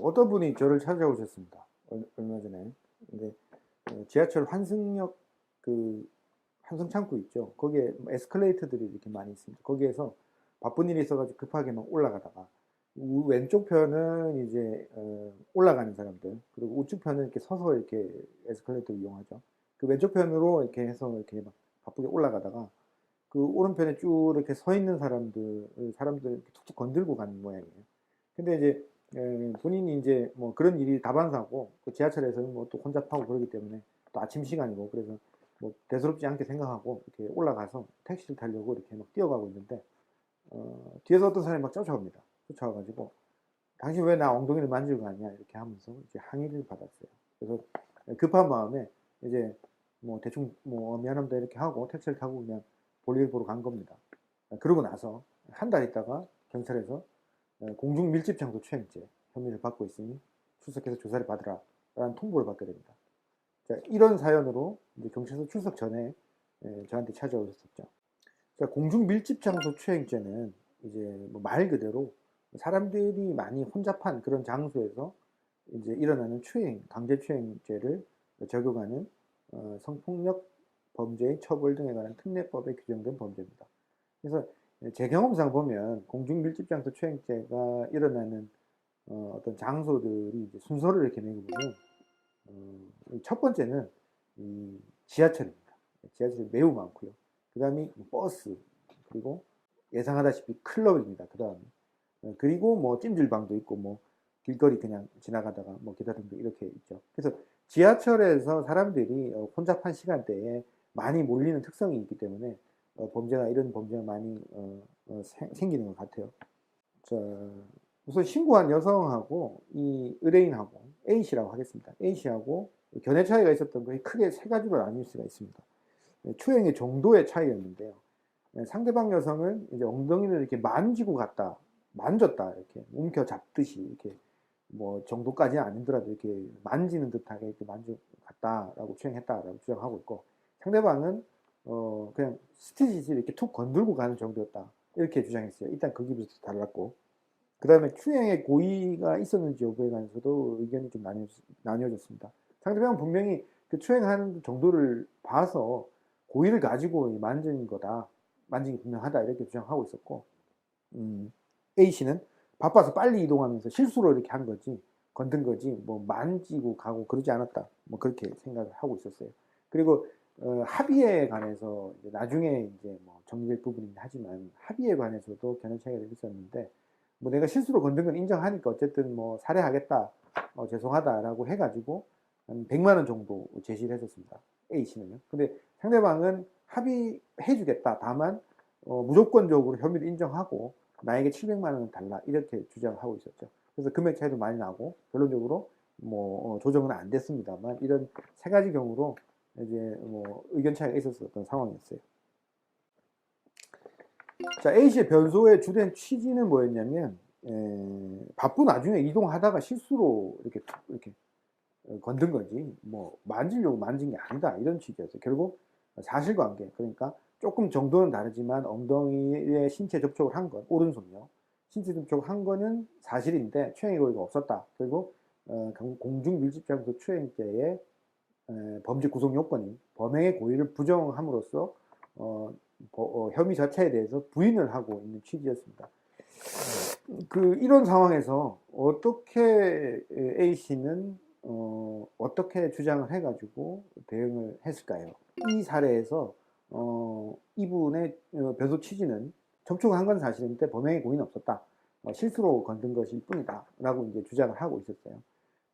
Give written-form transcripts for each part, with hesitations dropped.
어떤 분이 저를 찾아오셨습니다. 얼마 전에. 근데 지하철 환승역 그 환승 창구 있죠. 거기에 에스컬레이터들이 이렇게 많이 있습니다. 거기에서 바쁜 일이 있어가지고 급하게 막 올라가다가 왼쪽 편은 이제 올라가는 사람들, 그리고 우측 편은 이렇게 서서 이렇게 에스컬레이터를 이용하죠. 그 왼쪽 편으로 이렇게 해서 이렇게 막 바쁘게 올라가다가 그 오른편에 쭉 이렇게 서 있는 사람들 이렇게 툭툭 건들고 가는 모양이에요. 근데 이제 본인이 이제 뭐 그런 일이 다반사고, 그 지하철에서는 뭐 또 혼잡하고 그러기 때문에 또 아침 시간이고, 그래서 뭐 대수롭지 않게 생각하고 이렇게 올라가서 택시를 타려고 이렇게 막 뛰어가고 있는데, 뒤에서 어떤 사람이 막 쫓아옵니다. 쫓아와가지고 당신 왜 나 엉덩이를 만지고 가냐 이렇게 하면서 이제 항의를 받았어요. 그래서 급한 마음에 이제 뭐 대충 뭐 미안합니다 이렇게 하고 택시를 타고 그냥 볼일 보러 간 겁니다. 그러고 나서 한 달 있다가 경찰에서 공중 밀집 장소 추행죄 혐의를 받고 있으니 출석해서 조사를 받으라 라는 통보를 받게 됩니다. 자, 이런 사연으로 이제 경찰서 출석 전에 저한테 찾아오셨었죠. 자, 공중 밀집 장소 추행죄는 이제 뭐 말 그대로 사람들이 많이 혼잡한 그런 장소에서 이제 일어나는 추행, 강제 추행죄를 적용하는 성폭력 범죄의 처벌 등에 관한 특례법에 규정된 범죄입니다. 그래서 제 경험상 보면 공중 밀집 장소 추행죄가 일어나는 어떤 장소들이 이제 순서를 이렇게 매겨 보면 첫 번째는 이 지하철입니다. 지하철이 매우 많고요. 그 다음이 버스, 그리고 예상하다시피 클럽입니다. 그 다음에 그리고 뭐 찜질방도 있고 뭐 길거리 그냥 지나가다가 뭐 기타 등등 이렇게 있죠. 그래서 지하철에서 사람들이 혼잡한 시간대에 많이 몰리는 특성이 있기 때문에 이런 범죄가 많이 생기는 것 같아요. 자, 우선 신고한 여성하고 이 의뢰인하고 A씨라고 하겠습니다. A씨하고 견해 차이가 있었던 것이 크게 세 가지로 나뉠 수가 있습니다. 추행의 정도의 차이였는데요. 상대방 여성은 이제 엉덩이를 이렇게 만지고 갔다, 만졌다, 이렇게 움켜 잡듯이 이렇게 뭐 정도까지는 아니더라도 이렇게 만지는 듯하게 이렇게 만지고 갔다라고 추행했다라고 주장하고 있고, 상대방은 그냥 스티치 이렇게 툭 건들고 가는 정도였다 이렇게 주장했어요. 일단 거기부터 달랐고, 그 다음에 추행의 고의가 있었는지 여부에 관해서도 의견이 좀 나뉘어졌습니다. 상대방은 분명히 그 추행하는 정도를 봐서 고의를 가지고 만진 거다, 만진 게 분명하다 이렇게 주장하고 있었고, A씨는 바빠서 빨리 이동하면서 실수로 이렇게 한 거지, 건든 거지 뭐 만지고 가고 그러지 않았다, 뭐 그렇게 생각을 하고 있었어요. 그리고 합의에 관해서 이제 나중에 이제 뭐 정리될 부분이긴 하지만 합의에 관해서도 견해 차이가 있었는데, 뭐 내가 실수로 건든 건 인정하니까 어쨌든 뭐 살해하겠다, 죄송하다라고 해가지고 한 100만 원 정도 제시를 했었습니다. A씨는요. 근데 상대방은 합의해주겠다, 다만 무조건적으로 혐의를 인정하고 나에게 700만 원을 달라 이렇게 주장하고 있었죠. 그래서 금액 차이도 많이 나고 결론적으로 뭐 조정은 안 됐습니다만, 이런 세 가지 경우로 이제 뭐 의견 차이가 있었던 상황이었어요. 자, A씨의 변소의 주된 취지는 뭐였냐면, 바쁜 와중에 이동하다가 실수로 이렇게 건든 거지, 뭐 만지려고 만진 게 아니다 이런 취지였어요. 결국 사실관계, 그러니까 조금 정도는 다르지만 엉덩이에 신체 접촉을 한 건, 오른손이요, 신체 접촉을 한 거는 사실인데 추행의 고의가 없었다. 그리고 공중 밀집장소 추행죄의 범죄 구성 요건인 범행의 고의를 부정함으로써 혐의 자체에 대해서 부인을 하고 있는 취지였습니다. 이런 상황에서 어떻게 A씨는 어떻게 주장을 해가지고 대응을 했을까요? 이 사례에서 이분의 변소 취지는 접촉한 건 사실인데 범행의 고의는 없었다, 실수로 건든 것일 뿐이다 라고 이제 주장을 하고 있었어요.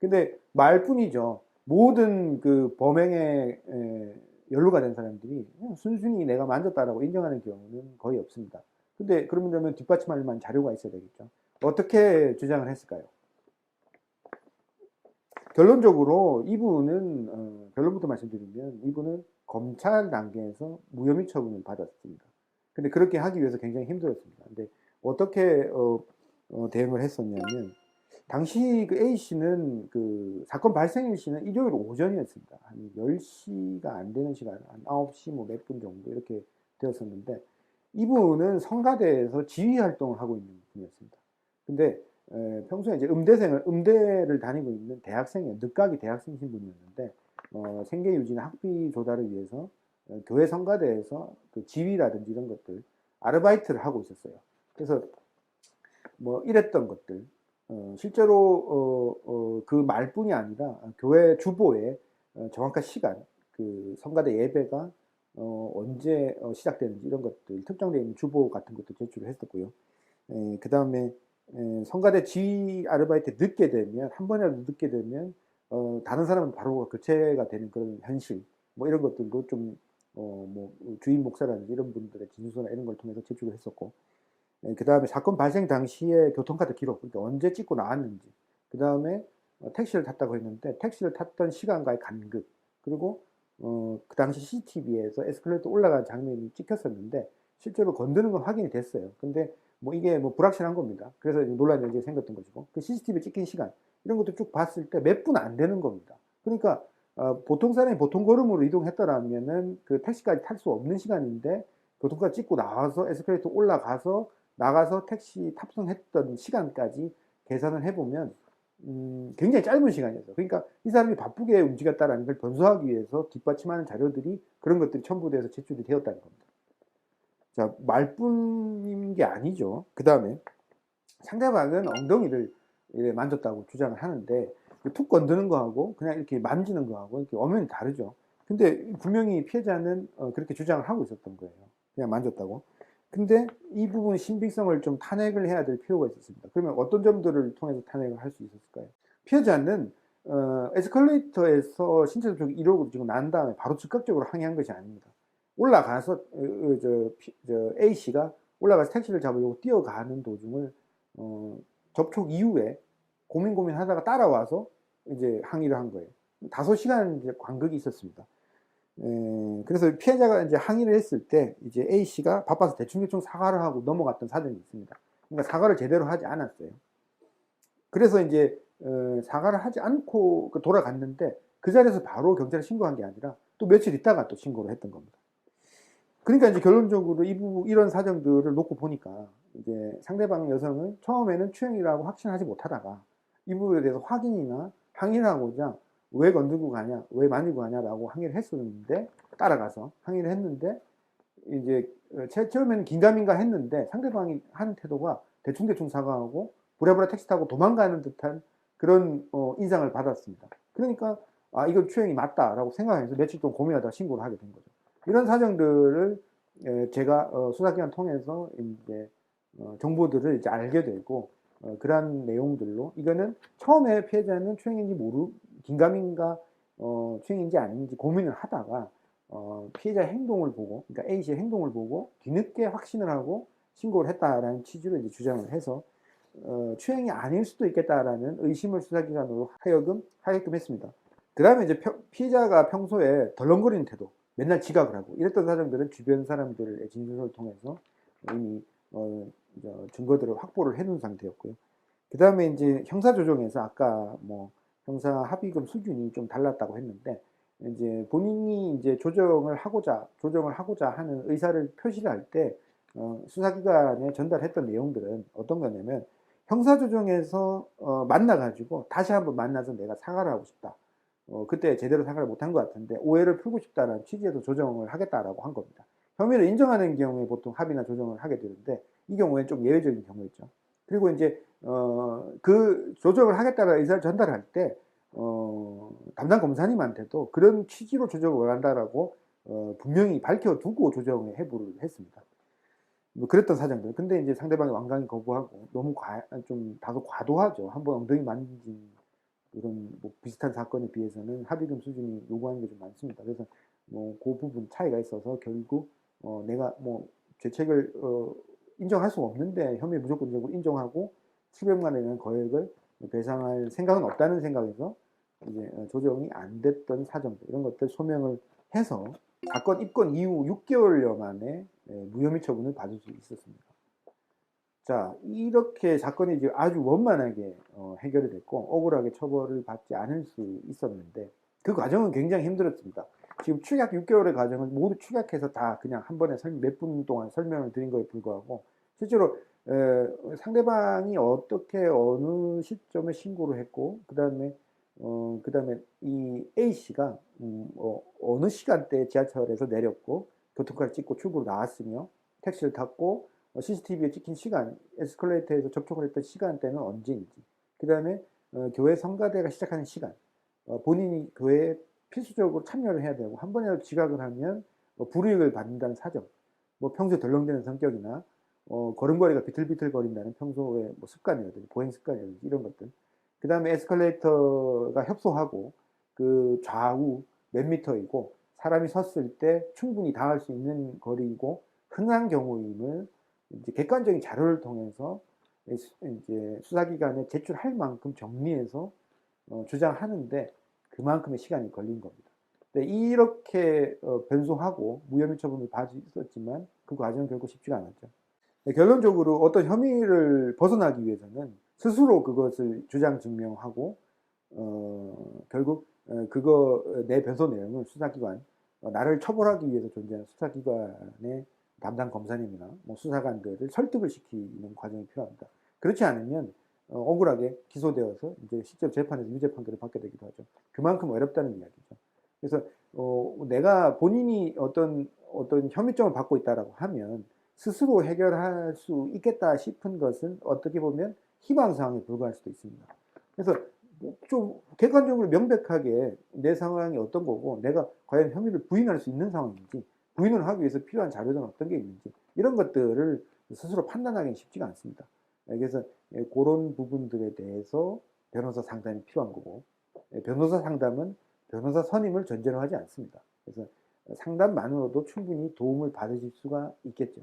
근데 말뿐이죠. 모든 그 범행에 연루가 된 사람들이 순순히 내가 만졌다라고 인정하는 경우는 거의 없습니다. 근데 그러면 뒷받침할 만한 자료가 있어야 되겠죠. 어떻게 주장을 했을까요? 결론적으로 이분은 결론부터 말씀드리면 이분은 검찰 단계에서 무혐의 처분을 받았습니다. 근데 그렇게 하기 위해서 굉장히 힘들었습니다. 근데 어떻게 대응을 했었냐면, 당시 그 A씨는 그 사건 발생일 시는 일요일 오전이었습니다. 한 10시가 안 되는 시간, 한 9시 뭐 몇 분 정도 이렇게 되었었는데, 이분은 성가대에서 지휘 활동을 하고 있는 분이었습니다. 근데 평소에 이제 음대를 다니고 있는 대학생이에요. 늦가기 대학생 신분이었는데, 생계 유지나 학비 조달을 위해서 교회 성가대에서 그 지휘라든지 이런 것들, 아르바이트를 하고 있었어요. 그래서 뭐 이랬던 것들, 실제로 그 말뿐이 아니라 교회 주보에 정확한 시간, 그 성가대 예배가 언제 시작되는지 이런 것들 특정되어 있는 주보 같은 것도 제출을 했었고요. 그 다음에 성가대 지휘 아르바이트 늦게 되면, 한 번이라도 늦게 되면 다른 사람은 바로 교체가 되는 그런 현실, 뭐 이런 것들도 좀 뭐 주임 목사라든지 이런 분들의 진술서나 이런 걸 통해서 제출을 했었고, 그 다음에 사건 발생 당시에 교통카드 기록, 그러니까 언제 찍고 나왔는지, 그 다음에 택시를 탔다고 했는데 택시를 탔던 시간과의 간극, 그리고 그 당시 CCTV에서 에스컬레이터 올라가는 장면이 찍혔었는데 실제로 건드는 건 확인이 됐어요. 근데 뭐 이게 뭐 불확실한 겁니다. 그래서 논란이 이제 생겼던 것이고, 그 CCTV 찍힌 시간 이런 것도 쭉 봤을 때 몇 분 안 되는 겁니다. 그러니까 보통 사람이 보통 걸음으로 이동했더라면은 그 택시까지 탈 수 없는 시간인데 교통카드 찍고 나와서 에스컬레이터 올라가서 나가서 택시 탑승했던 시간까지 계산을 해보면 굉장히 짧은 시간이었어요. 그러니까 이 사람이 바쁘게 움직였다는 걸 변소하기 위해서 뒷받침하는 자료들이, 그런 것들이 첨부돼서 제출이 되었다는 겁니다. 자, 말뿐인 게 아니죠. 그 다음에 상대방은 엉덩이를 만졌다고 주장을 하는데 툭 건드는 거하고 그냥 이렇게 만지는 거하고 이렇게 엄연히 다르죠. 근데 분명히 피해자는 그렇게 주장을 하고 있었던 거예요. 그냥 만졌다고. 근데 이 부분 신빙성을 좀 탄핵을 해야 될 필요가 있었습니다. 그러면 어떤 점들을 통해서 탄핵을 할 수 있었을까요? 피해자는 에스컬레이터에서 신체 접촉이 이루어지고 지금 난 다음에 바로 즉각적으로 항의한 것이 아닙니다. 올라가서 A씨가 올라가서 택시를 잡으려고 뛰어가는 도중을 접촉 이후에 고민하다가 따라와서 이제 항의를 한 거예요. 다소 시간 이제 간극이 있었습니다. 그래서 피해자가 이제 항의를 했을 때 이제 A씨가 바빠서 대충 사과를 하고 넘어갔던 사정이 있습니다. 그러니까 사과를 제대로 하지 않았어요. 그래서 이제 사과를 하지 않고 돌아갔는데 그 자리에서 바로 경찰에 신고한 게 아니라 또 며칠 있다가 또 신고를 했던 겁니다. 그러니까 이제 결론적으로 이런 사정들을 놓고 보니까 이제 상대방 여성은 처음에는 추행이라고 확신하지 못하다가 이 부분에 대해서 확인이나 항의를 하고자 왜 건들고 가냐, 왜 만지고 가냐라고 항의를 했었는데, 따라가서 항의를 했는데 이제 처음에는 긴가민가 했는데 상대방이 하는 태도가 대충 사과하고 부랴부랴 택시 타고 도망가는 듯한 그런 인상을 받았습니다. 그러니까 아, 이건 추행이 맞다라고 생각해서 며칠 동안 고민하다가 신고를 하게 된 거죠. 이런 사정들을 제가 수사기관 통해서 이제 정보들을 이제 알게 되고, 그러한 내용들로 이거는 처음에 피해자는 추행인지 긴가민가 추행인지 아닌지 고민을 하다가 피해자 행동을 보고, 그러니까 A 씨의 행동을 보고 뒤늦게 확신을 하고 신고를 했다라는 취지로 이제 주장을 해서 추행이 아닐 수도 있겠다라는 의심을 수사기관으로 하게끔 했습니다. 그 다음에 이제 피해자가 평소에 덜렁거리는 태도, 맨날 지각을 하고 이랬던 사람들은 주변 사람들의 진술을 통해서 이미 증거들을 확보를 해놓은 상태였고요. 그 다음에 이제 형사조정에서 아까 뭐 형사 합의금 수준이 좀 달랐다고 했는데, 이제 본인이 이제 조정을 하고자 하는 의사를 표시를 할 때 수사기관에 전달했던 내용들은 어떤 거냐면, 형사조정에서 만나가지고 다시 한번 만나서 내가 사과를 하고 싶다. 그때 제대로 사과를 못한 것 같은데 오해를 풀고 싶다는 취지에서 조정을 하겠다라고 한 겁니다. 혐의를 인정하는 경우에 보통 합의나 조정을 하게 되는데 이 경우에는 좀 예외적인 경우였죠. 그리고 이제 그 조정을 하겠다는 의사를 전달할 때 담당 검사님한테도 그런 취지로 조정을 원한다라고 분명히 밝혀두고 조정에 해부를 했습니다. 뭐 그랬던 사정들. 근데 이제 상대방이 완강히 거부하고 너무 좀 다소 과도하죠. 한번 엉덩이 만진 이런 뭐 비슷한 사건에 비해서는 합의금 수준이 요구하는 게 좀 많습니다. 그래서 뭐 그 부분 차이가 있어서 결국 내가 뭐 죄책을 인정할 수 없는데 혐의 무조건적으로 인정하고 700만 원이라는 거액을 배상할 생각은 없다는 생각에서 이제 조정이 안 됐던 사정들, 이런 것들 소명을 해서 사건 입건 이후 6개월여 만에 무혐의 처분을 받을 수 있었습니다. 자, 이렇게 사건이 이제 아주 원만하게 해결이 됐고 억울하게 처벌을 받지 않을 수 있었는데 그 과정은 굉장히 힘들었습니다. 지금 축약 6개월의 과정을 모두 축약해서 다 그냥 한 번에 몇 분 동안 설명을 드린 거에 불과하고, 실제로 상대방이 어떻게 어느 시점에 신고를 했고 그다음에 이 A 씨가 어느 시간대에 지하철에서 내렸고 교통카드 찍고 출구로 나왔으며 택시를 탔고 CCTV에 찍힌 시간, 에스컬레이터에서 접촉을 했던 시간대는 언제인지, 그다음에 교회 성가대가 시작하는 시간, 본인이 교회에 필수적으로 참여를 해야 되고 한 번이라도 지각을 하면 불이익을 받는다는 사정, 뭐 평소에 덜렁대는 성격이나 걸음걸이가 비틀비틀거린다는 평소의 뭐 습관이라든지 보행 습관이라든지 이런 것들. 그 다음에 에스컬레이터가 협소하고 그 좌우 몇 미터이고 사람이 섰을 때 충분히 닿을 수 있는 거리이고 흔한 경우임을 이제 객관적인 자료를 통해서 이제 수사기관에 제출할 만큼 정리해서 주장하는데 그만큼의 시간이 걸린 겁니다. 이렇게 변소하고 무혐의 처분을 받았었지만 그 과정은 결코 쉽지가 않았죠. 결론적으로 어떤 혐의를 벗어나기 위해서는 스스로 그것을 주장 증명하고 결국 그거 내 변소 내용을 수사기관 나를 처벌하기 위해서 존재하는 수사기관의 담당 검사님이나 뭐 수사관들을 설득을 시키는 과정이 필요합니다. 그렇지 않으면 억울하게 기소되어서 이제 실제 재판에서 유죄 판결을 받게 되기도 하죠. 그만큼 어렵다는 이야기죠. 그래서 내가 본인이 어떤 혐의점을 받고 있다라고 하면 스스로 해결할 수 있겠다 싶은 것은 어떻게 보면 희망사항에 불과할 수도 있습니다. 그래서 좀 객관적으로 명백하게 내 상황이 어떤 거고 내가 과연 혐의를 부인할 수 있는 상황인지, 부인을 하기 위해서 필요한 자료들은 어떤 게 있는지 이런 것들을 스스로 판단하기는 쉽지가 않습니다. 그래서 그런 부분들에 대해서 변호사 상담이 필요한 거고, 변호사 상담은 변호사 선임을 전제로 하지 않습니다. 그래서 상담만으로도 충분히 도움을 받으실 수가 있겠죠.